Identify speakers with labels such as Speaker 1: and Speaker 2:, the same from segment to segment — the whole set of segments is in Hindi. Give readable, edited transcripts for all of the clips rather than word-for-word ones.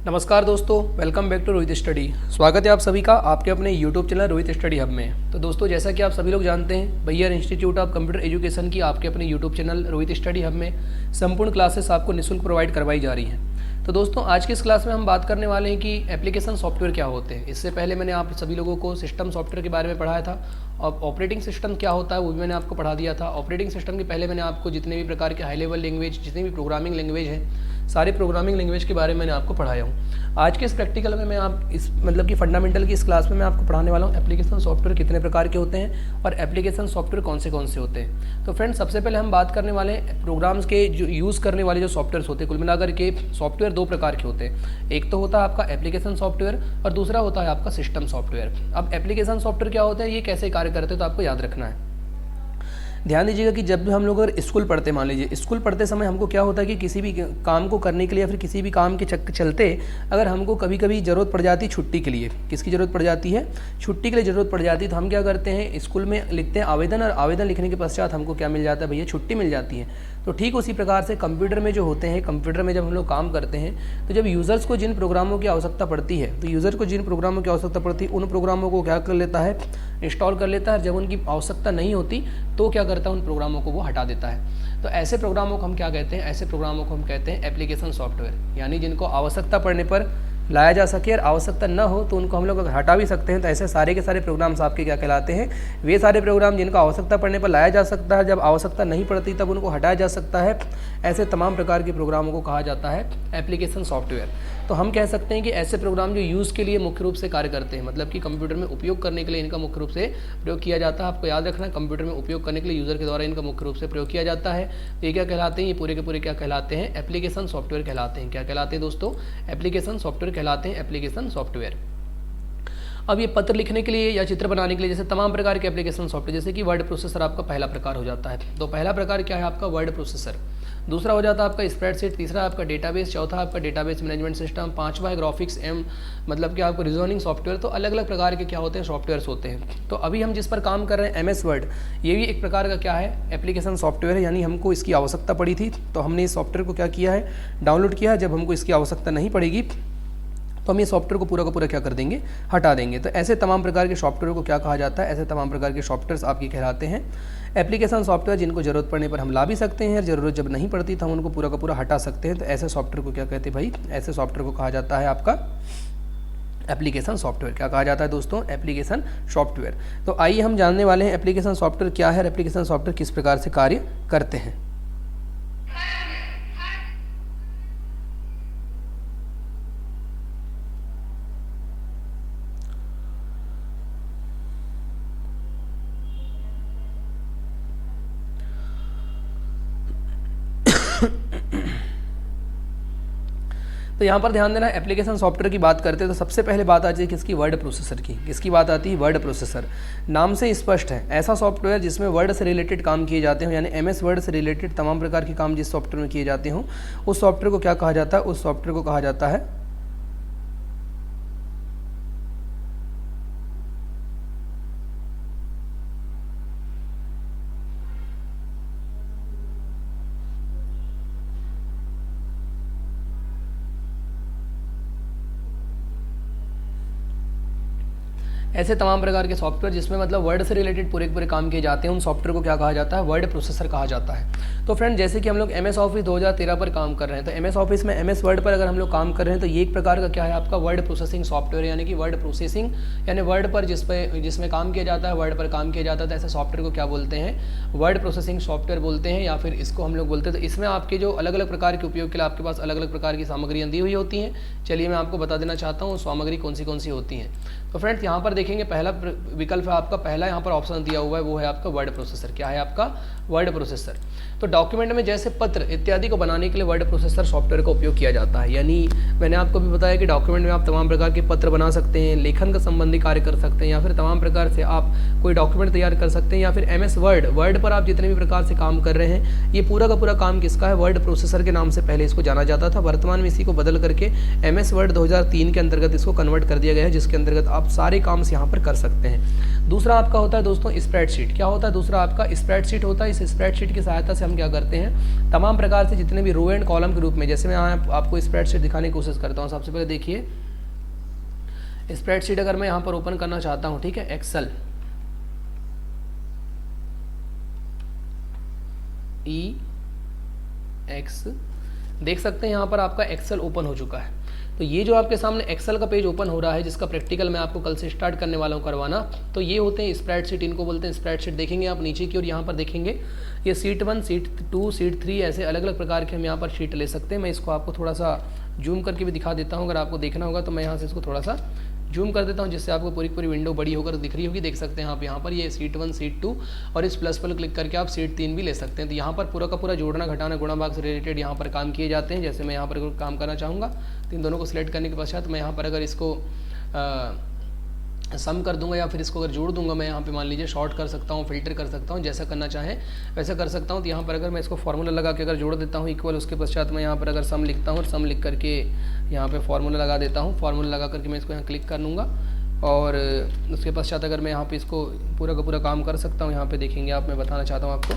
Speaker 1: नमस्कार दोस्तों, welcome back to Rohit study. स्वागत है आप सभी का आपके अपने YouTube channel Rohit study hub में। तो दोस्तों, जैसा कि आप सभी लोग जानते हैं, भैया इंस्टीट्यूट ऑफ कंप्यूटर एजुकेशन की आपके अपने YouTube channel Rohit study hub में संपूर्ण क्लासेस आपको निःशुल्क प्रोवाइड करवाई जा रही हैं। तो दोस्तों, आज की इस क्लास में हम बात करने वाले हैं कि एप्लीकेशन सॉफ्टवेयर क्या होते हैं। इससे पहले मैंने आप सभी लोगों को सिस्टम सॉफ्टवेयर के बारे में पढ़ाया था और ऑपरेटिंग सिस्टम क्या होता है वो भी मैंने आपको पढ़ा दिया था। ऑपरेटिंग सिस्टम के पहले मैंने आपको जितने भी प्रकार के हाई लेवल लैंग्वेज, जितनी भी प्रोग्रामिंग लैंग्वेज है, सारे प्रोग्रामिंग लैंग्वेज के बारे में मैंने आपको पढ़ाया हूँ। आज के इस प्रैक्टिकल में मैं आप इस कि फंडामेंटल की इस क्लास में मैं आपको पढ़ाने वाला हूँ एप्लीकेशन सॉफ्टवेयर कितने प्रकार के होते हैं और एप्लीकेशन सॉफ्टवेयर कौन से होते हैं। तो फ्रेंड्स, सबसे पहले हम बात करने वाले हैं प्रोग्राम्स के जो यूज़ करने वाले जो सॉफ्टवेयर होते हैं। कुल मिलाकर के सॉफ्टवेयर दो प्रकार के होते हैं, एक तो होता है आपका एप्लीकेशन सॉफ्टवेयर और दूसरा होता है आपका सिस्टम सॉफ्टवेयर। अब एप्लीकेशन सॉफ्टवेयर क्या होता है, ये कैसे कार्य करते हैं, तो आपको याद रखना है। ध्यान दीजिएगा कि जब भी हम लोग अगर स्कूल पढ़ते, मान लीजिए स्कूल पढ़ते समय हमको क्या होता है कि किसी भी काम को करने के लिए या फिर किसी भी काम के चलते अगर हमको कभी कभी ज़रूरत पड़ जाती है छुट्टी के लिए, किसकी ज़रूरत पड़ जाती है, छुट्टी के लिए ज़रूरत पड़ जाती है, तो हम क्या करते हैं, स्कूल में लिखते हैं आवेदन और आवेदन लिखने के पश्चात हमको क्या मिल जाता है, भैया छुट्टी मिल जाती है। तो ठीक उसी प्रकार से कंप्यूटर में जो होते हैं, कंप्यूटर में जब हम लोग काम करते हैं तो जब यूज़र्स को जिन प्रोग्रामों की आवश्यकता पड़ती है, तो यूज़र को जिन प्रोग्रामों की आवश्यकता पड़ती है उन प्रोग्रामों को क्या कर लेता है, इंस्टॉल कर लेता है। जब उनकी आवश्यकता नहीं होती तो क्या करता है, उन प्रोग्रामों को वो हटा देता है। तो ऐसे प्रोग्रामों को हम क्या कहते हैं, ऐसे प्रोग्रामों को हम कहते हैं एप्लीकेशन सॉफ्टवेयर, यानी जिनको आवश्यकता पड़ने पर लाया जा सके और आवश्यकता न हो तो उनको हम लोग हटा भी सकते हैं। तो ऐसे सारे के सारे प्रोग्राम्स आपके क्या कहलाते हैं, वे सारे प्रोग्राम जिनका आवश्यकता पड़ने पर लाया जा सकता है, जब आवश्यकता नहीं पड़ती तब उनको हटाया जा सकता है। ऐसे तमाम प्रकार के प्रोग्रामों को कहा जाता है एप्लीकेशन सॉफ्टवेयर। तो हम कह सकते हैं कि ऐसे प्रोग्राम जो यूज़ के लिए मुख्य रूप से कार्य करते हैं, मतलब कि कंप्यूटर में उपयोग करने के लिए इनका मुख्य रूप से प्रयोग किया जाता है। आपको याद रखना है, कंप्यूटर में उपयोग करने के लिए यूज़र के द्वारा इनका मुख्य रूप से प्रयोग किया जाता है। तो ये क्या कहलाते हैं, ये पूरे के पूरे क्या कहलाते हैं, एप्लीकेशन सॉफ्टवेयर कहलाते हैं। क्या कहलाते हैं दोस्तों, एप्लीकेशन सॉफ्टवेयर कहलाते हैं, एप्लीकेशन सॉफ्टवेयर। अब ये पत्र लिखने के लिए या चित्र बनाने के लिए जैसे तमाम प्रकार के एप्लीकेशन सॉफ्टवेयर, जैसे कि वर्ड प्रोसेसर आपका पहला प्रकार हो जाता है। तो पहला प्रकार क्या है आपका, वर्ड प्रोसेसर। दूसरा हो जाता है आपका स्प्रेडशीट, तीसरा आपका डेटाबेस, चौथा आपका डेटाबेस मैनेजमेंट सिस्टम, पांचवा है ग्राफिक्स मतलब कि आपको रीजनिंग सॉफ्टवेयर। तो अलग अलग प्रकार के क्या होते हैं, सॉफ्टवेयर्स होते हैं। तो अभी हम जिस पर काम कर रहे हैं MS वर्ड, ये भी एक प्रकार का क्या है, एप्लीकेशन सॉफ्टवेयर है। यानी हमको इसकी आवश्यकता पड़ी थी तो हमने इस सॉफ्टवेयर को क्या किया है, डाउनलोड किया है। जब हमको इसकी आवश्यकता नहीं पड़ेगी तो हम ये सॉफ्टवेयर को पूरा का पूरा क्या कर देंगे, हटा देंगे। तो ऐसे तमाम प्रकार के सॉफ्टवेयर को क्या कहा जाता है, ऐसे तमाम प्रकार के सॉफ्टवेयर्स आपके कहलाते हैं एप्लीकेशन सॉफ्टवेयर, जिनको ज़रूरत पड़ने पर हम ला भी सकते हैं, ज़रूरत जब नहीं पड़ती तो हम उनको पूरा का पूरा हटा सकते हैं। तो ऐसे सॉफ्टवेयर को क्या कहते हैं भाई, ऐसे सॉफ्टवेयर को कहा जाता है आपका एप्लीकेशन सॉफ्टवेयर। क्या कहा जाता है दोस्तों, एप्लीकेशन सॉफ्टवेयर। तो आइए हम जानने वाले हैं एप्लीकेशन सॉफ्टवेयर क्या है, एप्लीकेशन सॉफ्टवेयर किस प्रकार से कार्य करते हैं। तो यहाँ पर ध्यान देना, एप्लीकेशन सॉफ्टवेयर की बात करते हैं तो सबसे पहले बात आती है किसकी, वर्ड प्रोसेसर की। किसकी बात आती है, वर्ड प्रोसेसर। नाम से स्पष्ट है, ऐसा सॉफ्टवेयर जिसमें वर्ड से रिलेटेड काम किए जाते हो, यानी MS वर्ड से रिलेटेड तमाम प्रकार के काम जिस सॉफ्टवेयर में किए जाते हों, उस सॉफ्टवेयर को क्या कहा जाता है, उस सॉफ्टवेयर को कहा जाता है ऐसे तमाम प्रकार के सॉफ्टवेयर जिसमें मतलब वर्ड से रिलेटेड पूरे पूरे काम किए जाते हैं, उन सॉफ्टवेयर को क्या कहा जाता है, वर्ड प्रोसेसर कहा जाता है। तो फ्रेंड, जैसे कि हम लोग MS ऑफिस 2013 पर काम कर रहे हैं, तो MS ऑफिस में MS वर्ड पर अगर हम लोग काम कर रहे हैं तो ये एक प्रकार का क्या है आपका, वर्ड प्रोसेसिंग सॉफ्टवेयर, यानी कि वर्ड प्रोसेसिंग, यानी वर्ड पर जिसमें काम किया जाता है, वर्ड पर काम किया जाता है। तो ऐसे सॉफ्टवेयर को क्या बोलते हैं, वर्ड प्रोसेसिंग सॉफ्टवेयर बोलते हैं, या फिर इसको हम लोग बोलते हैं। तो इसमें आपके जो अलग अलग प्रकार के उपयोग के लिए आपके पास अलग अलग प्रकार की सामग्रियाँ दी हुई होती हैं। चलिए मैं आपको बता देना चाहता हूँ सामग्री कौन सी होती हैं। तो फ्रेंड्स, यहाँ पर देखेंगे पहला विकल्प है आपका, पहला यहाँ पर ऑप्शन दिया हुआ है वो है आपका वर्ड प्रोसेसर। क्या है आपका, वर्ड प्रोसेसर। तो डॉक्यूमेंट में जैसे पत्र इत्यादि को बनाने के लिए वर्ड प्रोसेसर सॉफ्टवेयर का उपयोग किया जाता है। यानी मैंने आपको भी बताया कि डॉक्यूमेंट में आप तमाम प्रकार के पत्र बना सकते हैं, लेखन का संबंधी कार्य कर सकते हैं, या फिर तमाम प्रकार से आप कोई डॉक्यूमेंट तैयार कर सकते हैं, या फिर MS वर्ड पर आप जितने भी प्रकार से काम कर रहे हैं, ये पूरा का पूरा काम किसका है, वर्ड प्रोसेसर के नाम से पहले इसको जाना जाता था। वर्तमान में इसी को बदल करके MS वर्ड 2003 के अंतर्गत इसको कन्वर्ट कर दिया गया है, जिसके अंतर्गत आप सारे काम से यहाँ पर कर सकते हैं। दूसरा आपका होता है दोस्तों स्प्रेडशीट। क्या होता है दूसरा आपका स्प्रेडशीट होता है। इस स्प्रेडशीट की सहायता से हम क्या करते हैं, तमाम प्रकार से जितने भी रो एंड कॉलम के रूप में, जैसे मैं यहाँ आपको स्प्रेडशीट दिखाने की कोशिश करता हूँ। सबसे पहले देखिए स्प्रेडशीट अगर मैं यहाँ पर ओपन करना चाहता हूँ, ठीक है, एक्सेल EX देख सकते हैं यहाँ पर आपका एक्सेल ओपन हो चुका है। तो ये जो आपके सामने एक्सेल का पेज ओपन हो रहा है, जिसका प्रैक्टिकल मैं आपको कल से स्टार्ट करने वाला हूँ करवाना, तो ये होते हैं स्प्रेडशीट, इनको बोलते हैं स्प्रेडशीट। देखेंगे आप नीचे की और यहाँ पर देखेंगे ये शीट 1, शीट 2, शीट 3 ऐसे अलग अलग प्रकार के हम यहाँ पर शीट ले सकते हैं। मैं इसको आपको थोड़ा सा जूम करके भी दिखा देता हूँ, अगर आपको देखना होगा तो मैं यहाँ से इसको थोड़ा सा जूम कर देता हूँ, जिससे आपको पूरी पूरी विंडो बड़ी होकर दिख रही होगी। देख सकते हैं आप यहाँ पर ये शीट 1, शीट 2 और इस प्लस पर क्लिक करके आप शीट 3 भी ले सकते हैं। तो यहाँ पर पूरा का पूरा जोड़ना, घटाना, गुणा भाग से रिलेटेड यहाँ पर काम किए जाते हैं। जैसे मैं यहाँ पर काम करना चाहूँगा तो इन दोनों को सिलेक्ट करने के पश्चात मैं यहाँ पर अगर इसको सम कर दूंगा या फिर इसको अगर जोड़ दूंगा, मैं यहाँ पे मान लीजिए शॉर्ट कर सकता हूँ, फिल्टर कर सकता हूँ, जैसा करना चाहें वैसा कर सकता हूँ। तो यहाँ पर अगर मैं इसको फार्मूला लगा के अगर जोड़ देता हूँ इक्वल, उसके पश्चात मैं यहाँ पर अगर सम लिखता हूँ और सम लिख करके यहाँ पे फार्मूला लगा देता हूँ। फार्मूला लगा करके मैं इसको यहाँ क्लिक कर लूँगा और उसके पश्चात अगर मैं यहाँ पे इसको पूरा का पूरा काम कर सकता हूँ। यहाँ पे देखेंगे आप, मैं बताना चाहता हूँ आपको,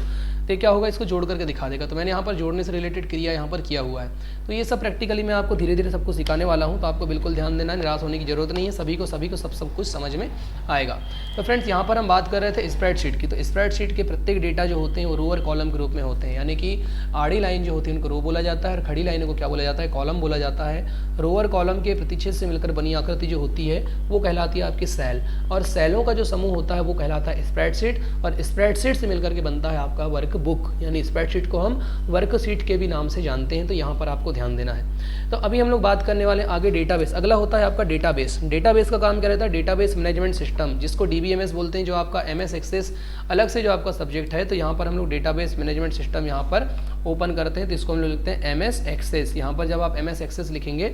Speaker 1: तो क्या होगा, इसको जोड़ करके दिखा देगा। तो मैंने यहाँ पर जोड़ने से रिलेटेड क्रिया यहाँ पर किया हुआ है। तो ये सब प्रैक्टिकली मैं आपको धीरे धीरे सबको सिखाने वाला हूँ, तो आपको बिल्कुल ध्यान देना, निराश होने की जरूरत नहीं है। सभी को सब कुछ समझ में आएगा। तो फ्रेंड्स यहाँ पर हम बात कर रहे थे स्प्रेडशीट की। तो स्प्रेडशीट के प्रत्येक डेटा जो होते हैं वो रो और कॉलम के रूप में होते हैं, यानी कि आड़ी लाइन जो होती है उनको रो बोला जाता है और खड़ी लाइनों को क्या बोला जाता है, कॉलम बोला जाता है। रो और कॉलम के प्रतिच्छेद से मिलकर बनी आकृति जो होती है वो कहलाती है आपकी सेल, और सेलों का जो समूह होता है वो कहलाता है स्प्रेडशीट, और स्प्रेडशीट से मिलकर के बनता है आपका वर्कबुक, यानी स्प्रेडशीट को हम वर्कशीट के भी नाम से जानते हैं। तो यहाँ पर आपको ध्यान देना है। तो अभी हम लोग बात करने वाले आगे डेटाबेस। अगला होता है आपका डेटाबेस। डेटाबेस का काम क्या रहता है, डेटाबेस मैनेजमेंट सिस्टम, जिसको DBMS बोलते हैं, जो आपका MS एक्सेस अलग से जो आपका सब्जेक्ट है। तो यहाँ पर हम लोग डेटाबेस मैनेजमेंट सिस्टम यहाँ पर ओपन करते हैं, तो इसको हम लोग लिखते हैं MS एक्सेस। यहाँ पर जब आप MS एक्सेस लिखेंगे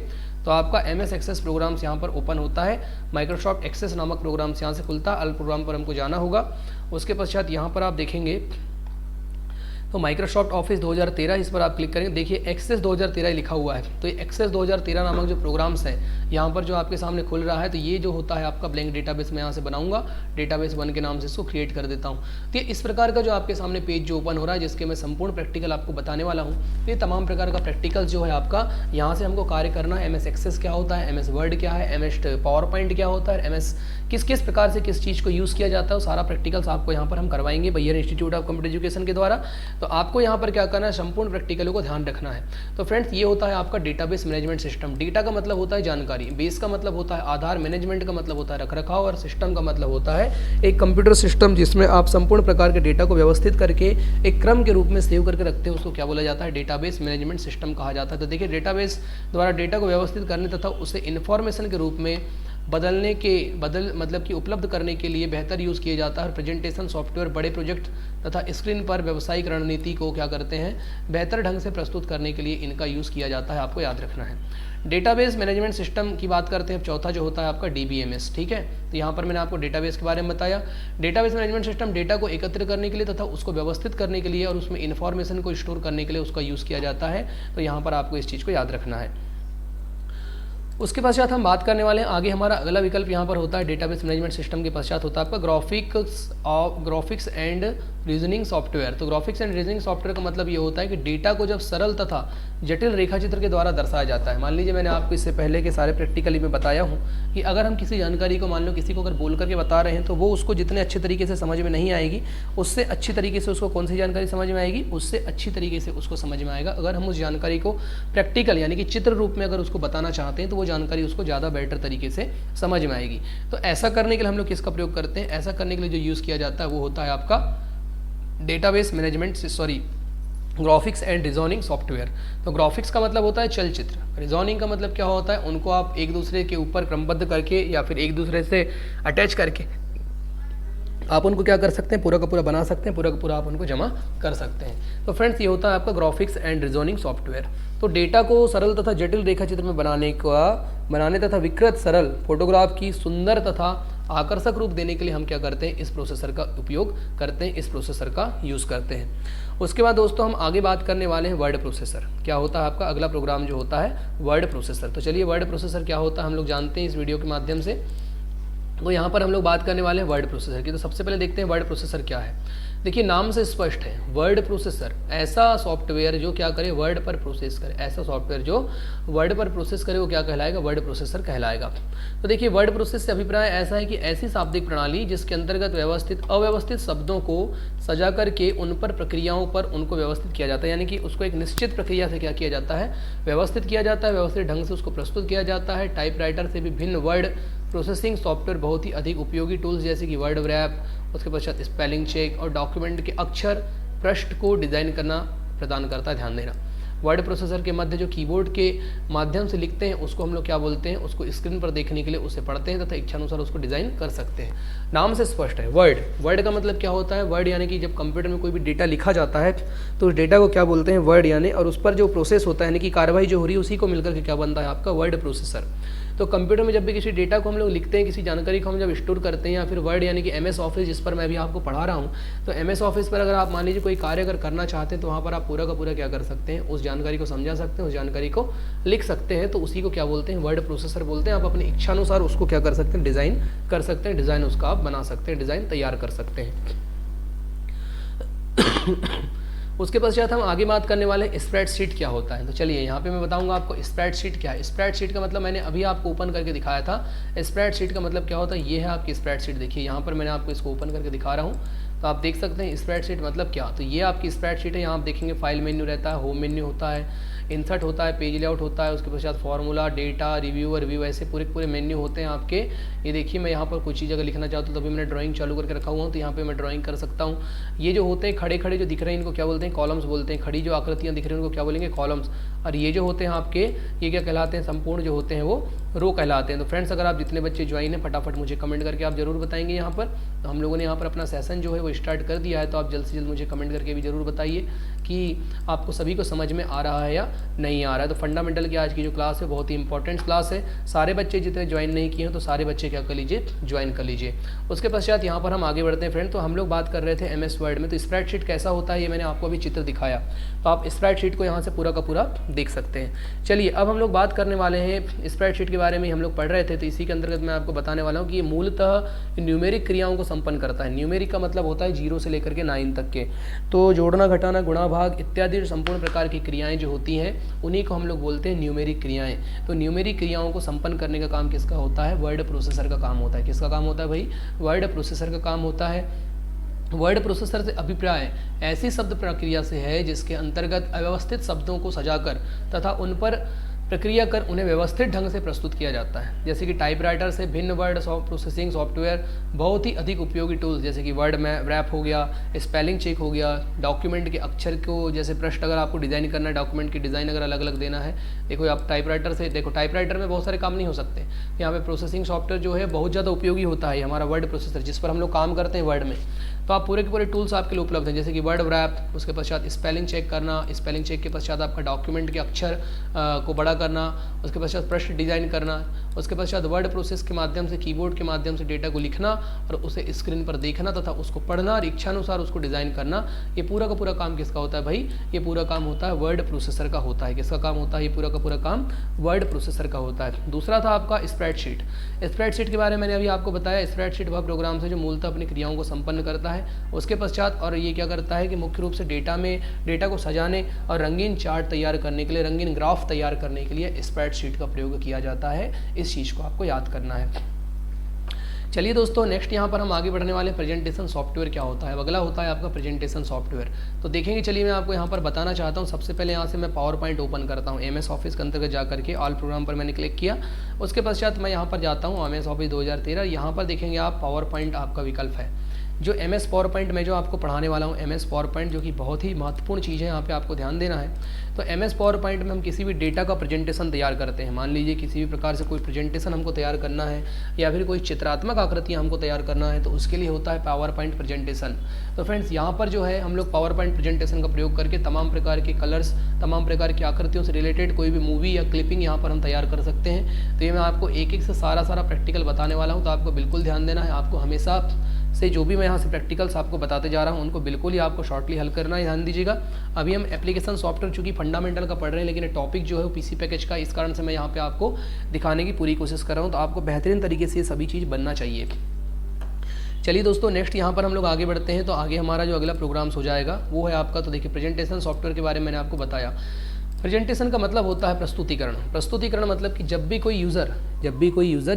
Speaker 1: तो आपका MS एक्सेस प्रोग्राम्स यहाँ पर ओपन होता है। माइक्रोसॉफ्ट एक्सेस नामक प्रोग्राम्स यहाँ से खुलता है। अल प्रोग्राम पर हमको जाना होगा। उसके पश्चात यहाँ पर आप देखेंगे तो माइक्रोसॉफ्ट ऑफिस 2013, इस पर आप क्लिक करेंगे, देखिए एक्सेस 2013 लिखा हुआ है। तो ये एक्सेस 2013 नामक जो प्रोग्राम्स हैं यहाँ पर जो आपके सामने खुल रहा है, तो ये जो होता है आपका ब्लैंक डेटाबेस मैं यहाँ से बनाऊंगा, डेटाबेस 1 के नाम से इसको क्रिएट कर देता हूँ। तो ये इस प्रकार का जो आपके सामने पेज जो ओपन हो रहा है, जिसके मैं संपूर्ण प्रैक्टिकल आपको बताने वाला हूँ। तो ये तमाम प्रकार का प्रैक्टिकल जो है आपका यहाँ से हमको कार्य करना है। MS एक्सेस क्या होता है, MS वर्ड क्या है, MS पावर पॉइंट क्या होता है, MS किस किस प्रकार से किस चीज़ को यूज़ किया जाता है, सारा प्रैक्टिकल्स आपको यहाँ पर हम करवाएंगे बैयर इंस्टीट्यूट ऑफ कंप्यूटर एजुकेशन के द्वारा। तो आपको यहाँ पर क्या करना है, संपूर्ण प्रैक्टिकलों को ध्यान रखना है। तो फ्रेंड्स ये होता है आपका डेटाबेस मैनेजमेंट सिस्टम। डेटा का मतलब होता है जानकारी, बेस का मतलब होता है आधार, मैनेजमेंट का मतलब होता है रखरखाव, और सिस्टम का मतलब होता है एक कंप्यूटर सिस्टम जिसमें आप संपूर्ण प्रकार के डेटा को व्यवस्थित करके एक क्रम के रूप में सेव करके रखते हैं। उसको क्या बोला जाता है, डेटाबेस मैनेजमेंट सिस्टम कहा जाता है। तो देखिए डेटाबेस द्वारा डेटा को व्यवस्थित करने तथा उसे इन्फॉर्मेशन के रूप में मतलब कि उपलब्ध करने के लिए बेहतर यूज़ किया जाता है। प्रेजेंटेशन सॉफ्टवेयर, बड़े प्रोजेक्ट तथा स्क्रीन पर व्यावसायिक रणनीति को क्या करते हैं, बेहतर ढंग से प्रस्तुत करने के लिए इनका यूज़ किया जाता है, आपको याद रखना है। डेटाबेस मैनेजमेंट सिस्टम की बात करते हैं। अब चौथा जो होता है आपका DBMS, ठीक है। तो यहाँ पर मैंने आपको डेटाबेस के बारे में बताया। डेटाबेस मैनेजमेंट सिस्टम डेटा को एकत्र करने के लिए तथा उसको व्यवस्थित करने के लिए और उसमें इन्फॉर्मेशन को स्टोर करने के लिए उसका यूज़ किया जाता है। तो यहाँ पर आपको इस चीज़ को याद रखना है। उसके पश्चात हम बात करने वाले हैं आगे, हमारा अगला विकल्प यहाँ पर होता है डेटाबेस मैनेजमेंट सिस्टम के पश्चात होता है आपका ग्राफिक्स एंड रीजनिंग सॉफ्टवेयर। तो ग्राफिक्स एंड रीजनिंग सॉफ्टवेयर का मतलब ये होता है कि डेटा को जब सरल तथा जटिल रेखाचित्र के द्वारा दर्शाया जाता है। मान लीजिए मैंने आपको इससे पहले के सारे प्रैक्टिकली में बताया हूँ कि अगर हम किसी जानकारी को, मान लो किसी को अगर बोल करके बता रहे हैं, तो वो उसको जितने अच्छे तरीके से समझ में नहीं आएगी, उससे अच्छी तरीके से उसको कौन सी जानकारी समझ में आएगी, उससे अच्छी तरीके से उसको समझ में आएगा अगर हम उस जानकारी को प्रैक्टिकल यानी कि चित्र रूप में अगर उसको बताना चाहते हैं, तो वो जानकारी उसको ज़्यादा बेटर तरीके से समझ में आएगी। तो ऐसा करने के लिए हम लोग किसका प्रयोग करते हैं, ऐसा करने के लिए जो यूज़ किया जाता है वो होता है आपका database management graphics and reasoning software. तो ग्राफिक्स का मतलब होता है चलचित्र, रीजनिंग का मतलब क्या होता है, उनको आप एक दूसरे के ऊपर क्रमबद्ध करके या फिर एक दूसरे से अटैच करके आप उनको क्या कर सकते हैं, पूरा का पूरा बना सकते हैं, पूरा का पूरा आप उनको जमा कर सकते हैं। तो फ्रेंड्स ये होता है आपका ग्राफिक्स एंड रीजनिंग सॉफ्टवेयर। तो डेटा को सरल तथा जटिल रेखाचित्र में बनाने तथा विकृत सरल फोटोग्राफ की सुंदर तथा आकर्षक रूप देने के लिए हम क्या करते हैं, इस प्रोसेसर का उपयोग करते हैं, इस प्रोसेसर का यूज़ करते हैं। उसके बाद दोस्तों हम आगे बात करने वाले हैं वर्ड प्रोसेसर। क्या होता है आपका अगला प्रोग्राम जो होता है वर्ड प्रोसेसर। तो चलिए वर्ड प्रोसेसर क्या होता है हम लोग जानते हैं इस वीडियो के माध्यम से। तो यहाँ पर हम लोग बात करने वाले हैं वर्ड प्रोसेसर की। तो सबसे पहले देखते हैं वर्ड प्रोसेसर क्या है। देखिए नाम से स्पष्ट है, वर्ड प्रोसेसर ऐसा सॉफ्टवेयर जो क्या करे, वर्ड पर प्रोसेस करे। ऐसा सॉफ्टवेयर जो वर्ड पर प्रोसेस करे वो क्या कहलाएगा, वर्ड प्रोसेसर कहलाएगा। तो देखिए वर्ड प्रोसेस से अभिप्राय ऐसा है कि ऐसी शाब्दिक प्रणाली जिसके अंतर्गत व्यवस्थित अव्यवस्थित शब्दों को सजा करके उन पर प्रक्रियाओं पर उनको व्यवस्थित किया जाता है, यानी कि उसको एक निश्चित प्रक्रिया से क्या किया जाता है, व्यवस्थित किया जाता है, व्यवस्थित ढंग से उसको प्रस्तुत किया जाता है। टाइपराइटर से भी भिन्न वर्ड प्रोसेसिंग सॉफ्टवेयर बहुत ही अधिक उपयोगी टूल्स जैसे कि वर्ड रैप, उसके पश्चात स्पेलिंग चेक और डॉक्यूमेंट के अक्षर पृष्ठ को डिज़ाइन करना प्रदान करता है। ध्यान देना, वर्ड प्रोसेसर के मध्य जो कीबोर्ड के माध्यम से लिखते हैं उसको हम लोग क्या बोलते हैं, उसको स्क्रीन पर देखने के लिए उसे पढ़ते हैं तथा इच्छानुसार उसको डिज़ाइन कर सकते हैं। नाम से स्पष्ट है, वर्ड, वर्ड का मतलब क्या होता है, वर्ड यानी कि जब कंप्यूटर में कोई भी डेटा लिखा जाता है तो उस डेटा को क्या बोलते हैं, वर्ड यानी, और उस पर जो प्रोसेस होता है यानी कि कार्रवाई जो हो रही है उसी को मिलकर के क्या बनता है आपका वर्ड प्रोसेसर। तो कंप्यूटर में जब भी किसी डेटा को हम लोग लिखते हैं, किसी जानकारी को हम जब स्टोर करते हैं, या फिर वर्ड यानी कि MS ऑफिस जिस पर मैं अभी आपको पढ़ा रहा हूँ, तो MS ऑफिस पर अगर आप मान लीजिए कोई कार्य अगर करना चाहते हैं तो वहाँ पर आप पूरा का पूरा क्या कर सकते हैं, उस जानकारी को समझा सकते हैं, उस जानकारी को लिख सकते हैं। तो उसी को क्या बोलते हैं, वर्ड प्रोसेसर बोलते हैं। आप अपनी इच्छानुसार उसको क्या कर सकते हैं, डिज़ाइन कर सकते हैं, डिज़ाइन उसका आप बना सकते हैं, डिज़ाइन तैयार कर सकते हैं। उसके पश्चात हम आगे बात करने वाले हैं स्प्रेडशीट क्या होता है। तो चलिए यहाँ पे मैं बताऊंगा आपको स्प्रेडशीट क्या है। स्प्रेडशीट का मतलब मैंने अभी आपको ओपन करके दिखाया था। स्प्रेडशीट का मतलब क्या होता है, ये है आपकी स्प्रेडशीट। देखिए यहाँ पर मैंने आपको इसको ओपन करके दिखा रहा हूँ, तो आप देख सकते हैं स्प्रेडशीट मतलब क्या। तो ये आपकी स्प्रेडशीट है। यहाँ आप देखेंगे फाइल मेन्यू रहता है, होम मेन्यू होता है, इंसर्ट होता है, पेज लेआउट होता है, उसके पश्चात फार्मूला, डेटा, रिव्यू, ऐसे पूरे मेन्यू होते हैं आपके। ये देखिए मैं यहाँ पर कुछ चीज़ अगर लिखना चाहता हूँ तो अभी मैंने ड्राइंग चालू करके रखा हुआ हूँ, तो यहाँ पे मैं ड्राइंग कर सकता हूँ। ये जो होते हैं खड़े खड़े जो दिख रहे हैं इनको क्या बोलते हैं, कॉलम्स बोलते हैं। खड़ी जो आकृतियाँ दिख रही हैं उनको क्या बोलेंगे, कॉलम्स। और ये जो होते हैं आपके, ये क्या कहलाते हैं, संपूर्ण जो होते हैं वो रो कहलाते हैं। तो फ्रेंड्स अगर आप जितने बच्चे ज्वाइन हैं फटाफट मुझे कमेंट करके आप जरूर बताएंगे। यहाँ पर तो हम लोगों ने यहाँ पर अपना सेशन जो है वो स्टार्ट कर दिया है, तो आप जल्द से जल्द मुझे कमेंट करके भी जरूर बताइए कि आपको सभी को समझ में आ रहा है या नहीं आ रहा है। तो फंडामेंटल की आज की जो क्लास है बहुत ही इंपॉर्टेंट क्लास है। सारे बच्चे जितने ज्वाइन नहीं किए हैं तो सारे बच्चे क्या कर लीजिए, ज्वाइन कर लीजिए। उसके पश्चात यहाँ पर हम आगे बढ़ते हैं फ्रेंड। तो हम लोग बात कर रहे थे MS वर्ड में। तो स्प्रेडशीट कैसा होता है ये मैंने आपको अभी चित्र दिखाया, तो आप स्प्रेडशीट को यहाँ से पूरा का पूरा देख सकते हैं। चलिए अब हम लोग बात करने वाले हैं स्प्रेडशीट के बारे में। हम लोग पढ़ रहे थे, तो इसी के अंतर्गत मैं आपको बताने वाला हूँ कि ये मूलतः न्यूमेरिक क्रियाओं को संपन्न करता है। न्यूमेरिक का मतलब होता है 0 से लेकर के 9 तक के। तो जोड़ना, घटाना, गुणा, भाग इत्यादि संपूर्ण प्रकार की क्रियाएं जो होती हैं उन्हीं को हम लोग बोलते हैं न्यूमेरिक क्रियाएं। तो न्यूमेरिक क्रियाओं को संपन्न करने का काम किसका होता है, वर्ड प्रोसेसर का काम होता है। किसका काम होता है भाई, वर्ड प्रोसेसर का काम होता है। वर्ड प्रोसेसर से अभिप्राय ऐसी शब्द प्रक्रिया से है जिसके अंतर्गत अव्यवस्थित शब्दों को सजाकर तथा उन पर प्रक्रिया कर उन्हें व्यवस्थित ढंग से प्रस्तुत किया जाता है। जैसे कि टाइपराइटर से भिन्न वर्ड प्रोसेसिंग सॉफ्टवेयर बहुत ही अधिक उपयोगी टूल्स जैसे कि वर्ड में रैप हो गया, स्पेलिंग चेक हो गया, डॉक्यूमेंट के अक्षर को जैसे पृष्ठ अगर आपको डिज़ाइन करना है, डॉक्यूमेंट की डिज़ाइन अगर अलग अलग देना है, देखो आप टाइपराइटर से देखो, टाइपराइटर में बहुत सारे काम नहीं हो सकते। यहाँ पे प्रोसेसिंग सॉफ्टवेयर जो है बहुत ज़्यादा उपयोगी होता है हमारा वर्ड प्रोसेसर, जिस पर हम लोग काम करते हैं वर्ड में। तो आप पूरे के पूरे टूल्स आपके लिए उपलब्ध हैं, जैसे कि वर्ड रैप, उसके पश्चात स्पेलिंग चेक करना, स्पेलिंग चेक के पश्चात आपका डॉक्यूमेंट के अक्षर को बड़ा करना, उसके पश्चात प्रश्न डिज़ाइन करना, उसके पश्चात वर्ड प्रोसेस के माध्यम से, कीबोर्ड के माध्यम से डेटा को लिखना और उसे स्क्रीन पर देखना तथा उसको पढ़ना और इच्छानुसार उसको डिज़ाइन करना। ये पूरा का पूरा काम किसका होता है भाई, ये पूरा काम होता है वर्ड प्रोसेसर का होता है। किसका काम होता है, ये पूरा का पूरा काम वर्ड प्रोसेसर का होता है। दूसरा था आपका स्प्रेडशीट। स्प्रेडशीट के बारे में मैंने अभी आपको बताया, स्प्रेडशीट वह प्रोग्राम है जो मूलतः अपनी क्रियाओं को संपन्न करता है। उसके पश्चात और ये क्या करता है कि मुख्य रूप से डेटा को सजाने और रंगीन चार्ट तैयार करने के लिए, रंगीन ग्राफ तैयार करने के लिए स्प्रेडशीट का प्रयोग किया जाता है। इस चीज़ को आपको याद करना है। चलिए दोस्तों, नेक्स्ट यहाँ पर हम आगे बढ़ने वाले प्रेजेंटेशन सॉफ्टवेयर क्या होता है। अगला होता है आपका प्रेजेंटेशन सॉफ्टवेयर। तो देखेंगे, चलिए मैं आपको यहाँ पर बताना चाहता हूँ। सबसे पहले यहाँ से मैं पावर पॉइंट ओपन करता हूँ। MS ऑफिस के अंतर्गत जा करके ऑल प्रोग्राम पर मैंने क्लिक किया। उसके पश्चात मैं यहाँ पर जाता हूँ MS ऑफिस 2013। यहाँ पर देखेंगे आप पावर पॉइंट आपका विकल्प है। जो MS पावर पॉइंट में जो आपको पढ़ाने वाला हूँ, MS पावर पॉइंट जो कि बहुत ही महत्वपूर्ण चीज़ है, यहाँ पे आपको ध्यान देना है। तो MS पावर पॉइंट में हम किसी भी डेटा का प्रेजेंटेशन तैयार करते हैं। मान लीजिए किसी भी प्रकार से कोई प्रेजेंटेशन हमको तैयार करना है या फिर कोई चित्रात्मक आकृतियाँ हमको तैयार करना है, तो उसके लिए होता है पावर पॉइंट प्रेजेंटेशन। तो फ्रेंड्स, यहाँ पर जो है हम लोग पावर पॉइंट प्रेजेंटेशन का प्रयोग करके तमाम प्रकार के कलर्स, तमाम प्रकार की आकृतियों से रिलेटेड कोई भी मूवी या क्लिपिंग यहाँ पर हम तैयार कर सकते हैं। तो ये मैं आपको एक एक से सारा प्रैक्टिकल बताने वाला हूँ, तो आपको बिल्कुल ध्यान देना है। आपको हमेशा से जो भी मैं यहाँ से प्रैक्टिकल्स आपको बताते जा रहा हूँ उनको बिल्कुल ही आपको शॉर्टली हल करना है, ध्यान दीजिएगा। अभी हम एप्लीकेशन सॉफ्टवेयर चूँकि फंडामेंटल का पढ़ रहे हैं, लेकिन टॉपिक जो है वो पीसी पैकेज का, इस कारण से मैं यहाँ पे आपको दिखाने की पूरी कोशिश कर रहा हूँ। तो आपको बेहतरीन तरीके से ये सभी चीज़ बनना चाहिए। चलिए दोस्तों, नेक्स्ट यहाँ पर हम लोग आगे बढ़ते हैं। तो आगे हमारा जो अगला प्रोग्राम्स हो जाएगा वो है आपका, तो देखिए प्रेजेंटेशन सॉफ्टवेयर के बारे में मैंने आपको बताया। प्रेजेंटेशन का मतलब होता है प्रस्तुतिकरण। प्रस्तुतिकरण मतलब कि जब भी कोई यूज़र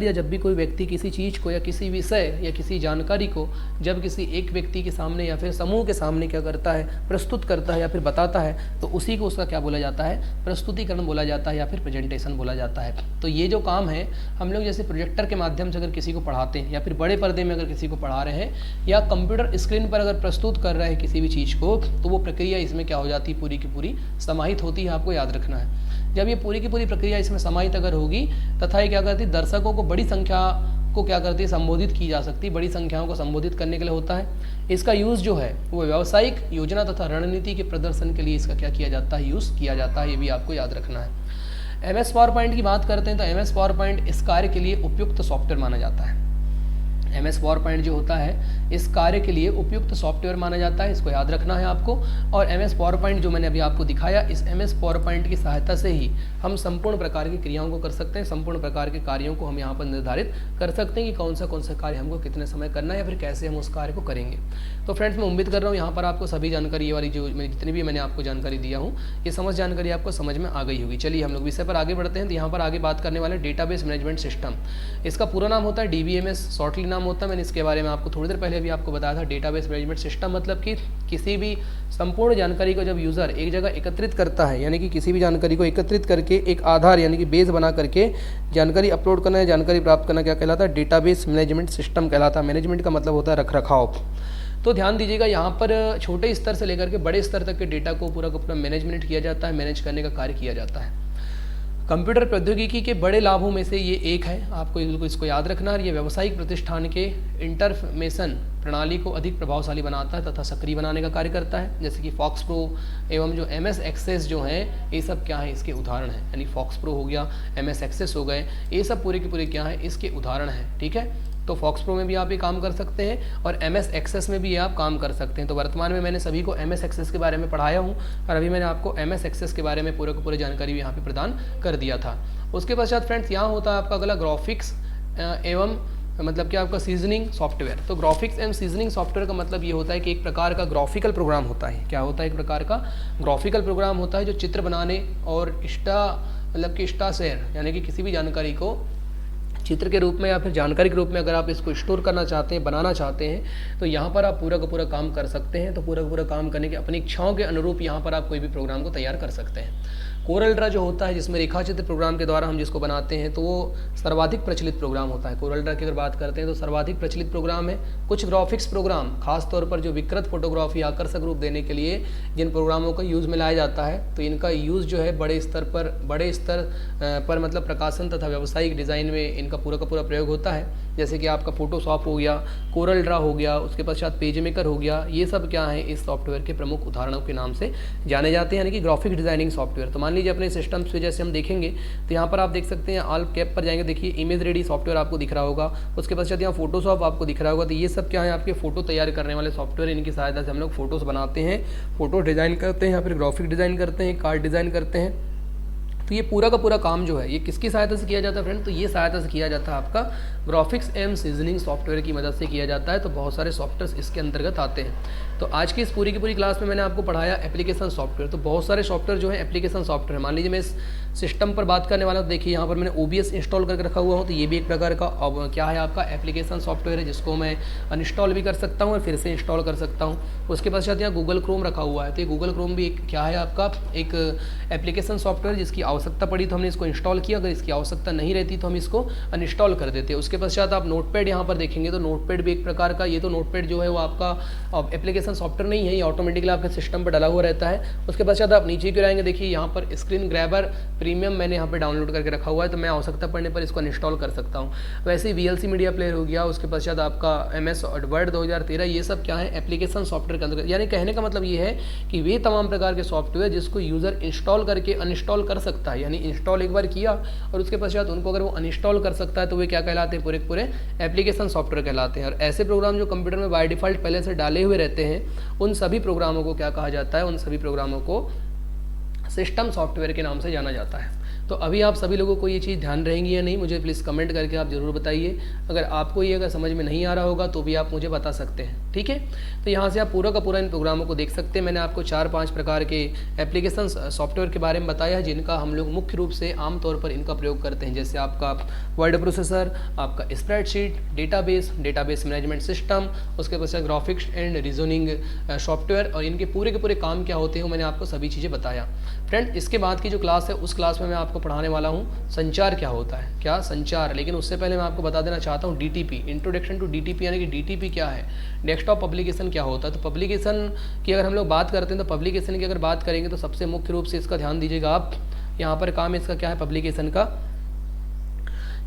Speaker 1: या जब भी कोई व्यक्ति किसी चीज़ को या किसी विषय या किसी जानकारी को जब किसी एक व्यक्ति के सामने या फिर समूह के सामने क्या करता है, प्रस्तुत करता है या फिर बताता है, तो उसी को उसका क्या बोला जाता है, प्रस्तुतिकरण बोला जाता है या फिर प्रेजेंटेशन बोला जाता है। तो ये जो काम है हम लोग जैसे प्रोजेक्टर के माध्यम से अगर किसी को पढ़ाते हैं या फिर बड़े पर्दे में अगर किसी को पढ़ा रहे हैं या कंप्यूटर स्क्रीन पर अगर प्रस्तुत कर रहे हैं किसी भी चीज़ को, तो वो प्रक्रिया इसमें क्या हो जाती है, पूरी की पूरी समाहित होती है। आपको याद रखना है, जब ये पूरी की पूरी प्रक्रिया इसमें समाहित अगर होगी तथा ये क्या करती है, दर्शकों को बड़ी संख्या को क्या करती है, संबोधित की जा सकती है। बड़ी संख्याओं को संबोधित करने के लिए होता है। इसका यूज़ जो है वो व्यावसायिक योजना तथा रणनीति के प्रदर्शन के लिए इसका क्या किया जाता है, यूज़ किया जाता है। ये भी आपको याद रखना है। MS पावर पॉइंट की बात करते हैं तो MS पावर पॉइंट इस कार्य के लिए उपयुक्त सॉफ्टवेयर माना जाता है। MS पावर पॉइंट जो होता है इस कार्य के लिए उपयुक्त सॉफ्टवेयर माना जाता है, इसको याद रखना है आपको। और MS पावर पॉइंट जो मैंने अभी आपको दिखाया, इस MS पावर पॉइंट की सहायता से ही हम संपूर्ण प्रकार की क्रियाओं को कर सकते हैं, संपूर्ण प्रकार के कार्यों को हम यहाँ पर निर्धारित कर सकते हैं कि कौन सा कार्य हमको कितने समय करना है या फिर कैसे हम उस कार्य को करेंगे। तो फ्रेंड्स, मैं उम्मीद कर रहा हूँ यहाँ पर आपको सभी जानकारी, ये वाली जो जितनी भी मैंने आपको जानकारी दिया हूँ, ये समझ जानकारी आपको समझ में आ गई होगी। चलिए हम लोग विषय पर आगे बढ़ते हैं। तो यहाँ पर आगे बात करने वाले डेटाबेस मैनेजमेंट सिस्टम, इसका पूरा नाम होता है DBMS, शॉर्टली नाम होता है। मैंने इसके बारे में आपको थोड़ी देर पहले भी आपको बताया था। डेटाबेस मैनेजमेंट सिस्टम मतलब कि किसी भी संपूर्ण जानकारी को जब यूज़र एक जगह एकत्रित करता है, यानी कि किसी भी जानकारी को एकत्रित करके एक आधार यानी कि बेस बना करके जानकारी अपलोड करना या जानकारी प्राप्त करना, क्या कहलाता है, डेटाबेस मैनेजमेंट सिस्टम कहलाता है। मैनेजमेंट का मतलब होता है रख रखाव। तो ध्यान दीजिएगा, यहाँ पर छोटे स्तर से लेकर के बड़े स्तर तक के डेटा को पूरा का पूरा मैनेजमेंट किया जाता है, मैनेज करने का कार्य किया जाता है। कंप्यूटर प्रौद्योगिकी के बड़े लाभों में से ये एक है, आपको बिल्कुल इसको याद रखना है। ये व्यावसायिक प्रतिष्ठान के इंटरफेमेशन प्रणाली को अधिक प्रभावशाली बनाता है तथा सक्रिय बनाने का कार्य करता है। जैसे कि फॉक्स प्रो एवं जो MS एक्सेस जो हैं, ये सब क्या है, इसके उदाहरण हैं। यानी फॉक्स प्रो हो गया, MS एक्सेस हो गए, ये सब पूरे के पूरे क्या है, इसके उदाहरण हैं। ठीक है, तो फॉक्स प्रो में भी आप ये काम कर सकते हैं और MS एक्सेस में भी ये आप काम कर सकते हैं। तो वर्तमान में मैंने सभी को MS एक्सेस के बारे में पढ़ाया हूँ और अभी मैंने आपको MS एक्सेस के बारे में पूरे को पूरे जानकारी भी यहाँ पे प्रदान कर दिया था। उसके पश्चात फ्रेंड्स यहाँ होता है आपका अगला ग्राफिक्स एवं मतलब कि आपका सीजनिंग सॉफ्टवेयर। तो ग्राफिक्स एंड सीजनिंग सॉफ्टवेयर का मतलब ये होता है कि एक प्रकार का ग्राफिकल प्रोग्राम होता है। क्या होता है, एक प्रकार का ग्राफिकल प्रोग्राम होता है जो चित्र बनाने और मतलब कि स्टा शेयर यानी कि किसी भी जानकारी को चित्र के रूप में या फिर जानकारी के रूप में अगर आप इसको स्टोर करना चाहते हैं, बनाना चाहते हैं, तो यहाँ पर आप पूरा का पूरा काम कर सकते हैं। तो पूरा का पूरा काम करने के अपनी इच्छाओं के अनुरूप यहाँ पर आप कोई भी प्रोग्राम को तैयार कर सकते हैं। कोरल ड्रा जो होता है, जिसमें रेखाचित्र प्रोग्राम के द्वारा हम जिसको बनाते हैं, तो वो सर्वाधिक प्रचलित प्रोग्राम होता है। कोरल ड्रा की अगर बात करते हैं तो सर्वाधिक प्रचलित प्रोग्राम है। कुछ ग्राफिक्स प्रोग्राम खासतौर पर जो विकृत फोटोग्राफी आकर्षक रूप देने के लिए जिन प्रोग्रामों का यूज़ में लाया जाता है, तो इनका यूज़ जो है बड़े स्तर पर मतलब प्रकाशन तथा व्यावसायिक डिज़ाइन में इनका पूरा का पूरा प्रयोग होता है। जैसे कि आपका फोटोशॉप हो गया, कोरल ड्रा हो गया, उसके पश्चात पेज मेकर हो गया, ये सब क्या है, इस सॉफ्टवेयर के प्रमुख उदाहरणों के नाम से जाने जाते हैं, यानी कि ग्राफिक डिजाइनिंग सॉफ्टवेयर। तो मान लीजिए अपने सिस्टम्स पे जैसे हम देखेंगे तो यहाँ पर आप देख सकते हैं, ऑल कैप पर जाएंगे, देखिए इमेज रेडी सॉफ्टवेयर आपको दिख रहा होगा। उसके पश्चात यहाँ फोटोशॉप आपको दिख रहा होगा। तो ये सब क्या है, आपके फोटो तैयार करने वाले सॉफ्टवेयर। इनकी सहायता से हम लोग फोटोज़ बनाते हैं, फोटो डिज़ाइन करते हैं या फिर ग्राफिक डिज़ाइन करते हैं, कार्ड डिज़ाइन करते हैं। तो ये पूरा का पूरा काम जो है ये किसकी सहायता से किया जाता है फ्रेंड, तो ये सहायता से किया जाता है आपका ग्राफिक्स एंड सीजनिंग सॉफ्टवेयर की मदद से किया जाता है। तो बहुत सारे सॉफ्टवेयर इसके अंतर्गत आते हैं। तो आज की इस पूरी की पूरी क्लास में मैंने आपको पढ़ाया एप्लीकेशन सॉफ्टवेयर। तो बहुत सारे सॉफ्टवेयर जो है एप्लीकेशन सॉफ्टवेयर है। मान लीजिए मैं इस सिस्टम पर बात करने वाला हूँ, देखिए यहाँ पर मैंने OBS इंस्टॉल करके रखा हुआ हूँ। तो ये भी एक प्रकार का क्या है, आपका एप्लीकेशन सॉफ्टवेयर है, जिसको मैं अनइंस्टॉल भी कर सकता हूँ और फिर से इंस्टॉल कर सकता हूँ। उसके पश्चात यहाँ गूगल क्रोम रखा हुआ है। तो ये गूगल क्रोम भी एक क्या है, आपका एक एप्लीकेशन सॉफ्टवेयर, जिसकी आवश्यकता पड़ी तो हमने इसको इंस्टॉल किया, अगर इसकी आवश्यकता नहीं रहती तो हम इसको अनइंस्टॉल कर देते हैं। उसके पश्चात आप नोटपैड यहाँ पर देखेंगे, तो नोटपैड भी एक प्रकार का, ये तो नोटपैड जो है वो आपका एप्लीकेशन सॉफ्टवेयर नहीं है, ये ऑटोमेटिकली आपके सिस्टम पर डला हुआ रहता है। उसके पश्चात आप नीचे क्यों आएंगे, देखिए यहाँ पर स्क्रीन ग्रैबर प्रीमियम मैंने यहाँ पर डाउनलोड करके रखा हुआ है। तो मैं आवश्यकता पड़ने पर इसको इंस्टॉल कर सकता हूँ। वैसे ही VLC मीडिया प्लेयर हो गया, उसके पश्चात आपका MS वर्ड 2013, ये सब क्या है, एप्लीकेशन सॉफ्टवेयर के अंदर। यानी कहने का मतलब ये है कि वे तमाम प्रकार के सॉफ्टवेयर जिसको यूज़र इंस्टॉल करके अनइंस्टॉल कर सकता है, यानी इंस्टॉल एक बार किया और उसके पश्चात उनको अगर वो अनइंस्टॉल कर सकता है तो वे क्या कहलाते हैं, पूरे पूरे एप्लीकेशन सॉफ्टवेयर कहलाते हैं। और ऐसे प्रोग्राम जो कंप्यूटर में बाय डिफ़ॉल्ट पहले से डाले हुए रहते हैं उन सभी प्रोग्रामों को क्या कहा जाता है, उन सभी प्रोग्रामों को सिस्टम सॉफ्टवेयर के नाम से जाना जाता है। तो अभी आप सभी लोगों को ये चीज़ ध्यान रहेंगी या नहीं, मुझे प्लीज़ कमेंट करके आप ज़रूर बताइए। अगर आपको ये अगर समझ में नहीं आ रहा होगा तो भी आप मुझे बता सकते हैं, ठीक है। तो यहाँ से आप पूरा का पूरा इन प्रोग्रामों को देख सकते हैं। मैंने आपको 4-5 प्रकार के एप्लीकेशन सॉफ्टवेयर के बारे में बताया है जिनका हम लोग मुख्य रूप से आमतौर पर इनका प्रयोग करते हैं, जैसे आपका वर्ड प्रोसेसर, आपका स्प्रेडशीट, डेटाबेस मैनेजमेंट सिस्टम, उसके पश्चात ग्राफिक्स एंड रीजनिंग सॉफ्टवेयर, और इनके पूरे के पूरे काम क्या होते हैं मैंने आपको सभी चीज़ें बताया। फ्रेंड, इसके बाद की जो क्लास है उस क्लास में मैं आपको पढ़ाने वाला हूँ संचार क्या होता है, क्या संचार। लेकिन उससे पहले मैं आपको बता देना चाहता हूँ DTP, इंट्रोडक्शन टू DTP, यानी कि DTP क्या है, डेस्कटॉप पब्लिकेशन क्या होता है। तो पब्लिकेशन की अगर हम लोग बात करते हैं तो पब्लिकेशन की अगर बात करेंगे तो सबसे मुख्य रूप से इसका ध्यान दीजिएगा आप, यहाँ पर काम इसका क्या है पब्लिकेशन का,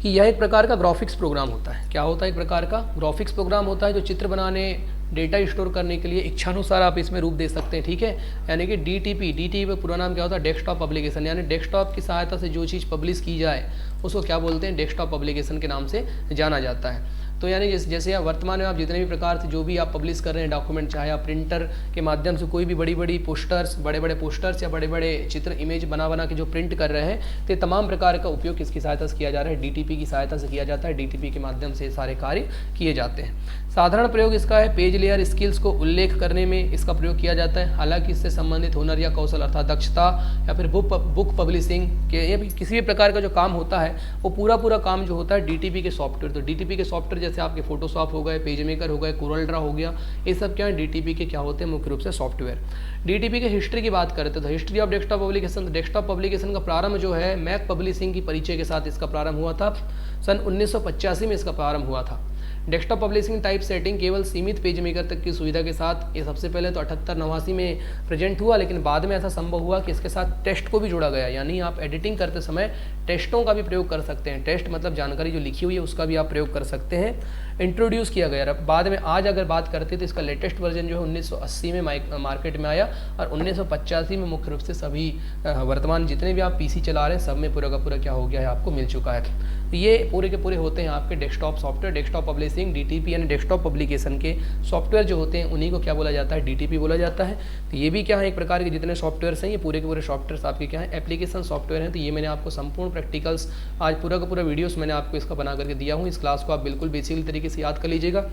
Speaker 1: कि यह एक प्रकार का ग्राफिक्स प्रोग्राम होता है। क्या होता है, एक प्रकार का ग्राफिक्स प्रोग्राम होता है जो चित्र बनाने, डेटा स्टोर करने के लिए इच्छानुसार आप इसमें रूप दे सकते हैं, ठीक है। यानी कि DTP का पूरा नाम क्या होता है, डेस्कटॉप पब्लिकेशन, यानी डेस्कटॉप की सहायता से जो चीज़ पब्लिश की जाए उसको क्या बोलते हैं, डेस्कटॉप पब्लिकेशन के नाम से जाना जाता है। तो यानी जैसे वर्तमान में आप जितने भी प्रकार से जो भी आप पब्लिश कर रहे हैं डॉक्यूमेंट, चाहे आप प्रिंटर के माध्यम से कोई भी बड़ी बड़ी पोस्टर्स, बड़े बड़े पोस्टर्स या बड़े बड़े चित्र इमेज बना के जो प्रिंट कर रहे हैं, तो तमाम प्रकार का उपयोग किसकी सहायता से किया जा रहा है, DTP की सहायता से किया जाता है। DTP के माध्यम से सारे कार्य किए जाते हैं। साधारण प्रयोग इसका है पेज लेयर स्किल्स को उल्लेख करने में इसका प्रयोग किया जाता है। हालांकि इससे संबंधित हुनर या कौशल अर्थात दक्षता या फिर बुक पब्लिशिंग के या किसी भी प्रकार का जो काम होता है वो पूरा काम जो होता है DTP के सॉफ्टवेयर। तो DTP के सॉफ्टवेयर जैसे आपके फोटोशॉप हो गए, पेज मेकर हो गए, कोरल ड्रा हो गया, ये सब क्या है DTP के क्या होते हैं मुख्य रूप से सॉफ्टवेयर। DTP के हिस्ट्री की बात करते हैं तो history of desktop publication, desktop publication का प्रारंभ जो है मैक पब्लिशिंग की परिचय के साथ इसका प्रारंभ हुआ था। सन 1985 में इसका प्रारंभ हुआ था। डेस्कटॉप पब्लिशिंग टाइप सेटिंग केवल सीमित पेज मेकर तक की सुविधा के साथ ये सबसे पहले तो 78-89 में प्रेजेंट हुआ, लेकिन बाद में ऐसा संभव हुआ कि इसके साथ टेस्ट को भी जोड़ा गया, यानी आप एडिटिंग करते समय टेस्टों का भी प्रयोग कर सकते हैं। टेस्ट मतलब जानकारी जो लिखी हुई है उसका भी आप प्रयोग कर सकते हैं। इंट्रोड्यूस किया गया बाद में। आज अगर बात करते तो इसका लेटेस्ट वर्जन जो है 1980 में मार्केट में आया और 1985 में मुख्य रूप से सभी वर्तमान जितने भी आप PC चला रहे हैं सब में पूरा का पूरा क्या हो गया है, आपको मिल चुका है। ये पूरे के पूरे होते हैं आपके desktop software. Desktop publishing DTP यानी डेस्कटॉप पब्लिकेशन के सॉफ्टवेयर जो होते हैं उन्हीं को क्या बोला जाता है, DTP बोला जाता है। तो ये भी क्या है, एक प्रकार के जितने सॉफ्टवेयर्स हैं ये पूरे के पूरे सॉफ्टवेयर्स आपके क्या है, एप्लीकेशन सॉफ्टवेयर हैं। तो ये मैंने आपको संपूर्ण प्रैक्टिकल्स आज पूरा का पूरा वीडियोस मैंने आपको इसका बना करके दिया हूँ। इस क्लास को आप बिल्कुल बेसिक तरीके से याद कर लीजिएगा।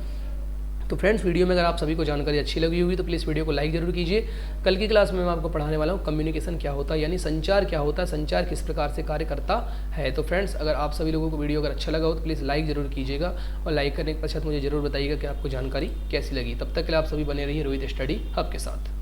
Speaker 1: तो फ्रेंड्स, वीडियो में अगर आप सभी को जानकारी अच्छी लगी होगी तो प्लीज़ वीडियो को लाइक जरूर कीजिए। कल की क्लास में मैं आपको पढ़ाने वाला हूँ कम्युनिकेशन क्या होता है, यानी संचार क्या होता है, संचार किस प्रकार से कार्य करता है। तो फ्रेंड्स, अगर आप सभी लोगों को वीडियो अगर अच्छा लगा हो तो प्लीज़ लाइक जरूर कीजिएगा और लाइक करने के पश्चात मुझे जरूर बताइएगा कि आपको जानकारी कैसी लगी। तब तक के लिए आप सभी बने रहिए रोहित स्टडी हब के साथ।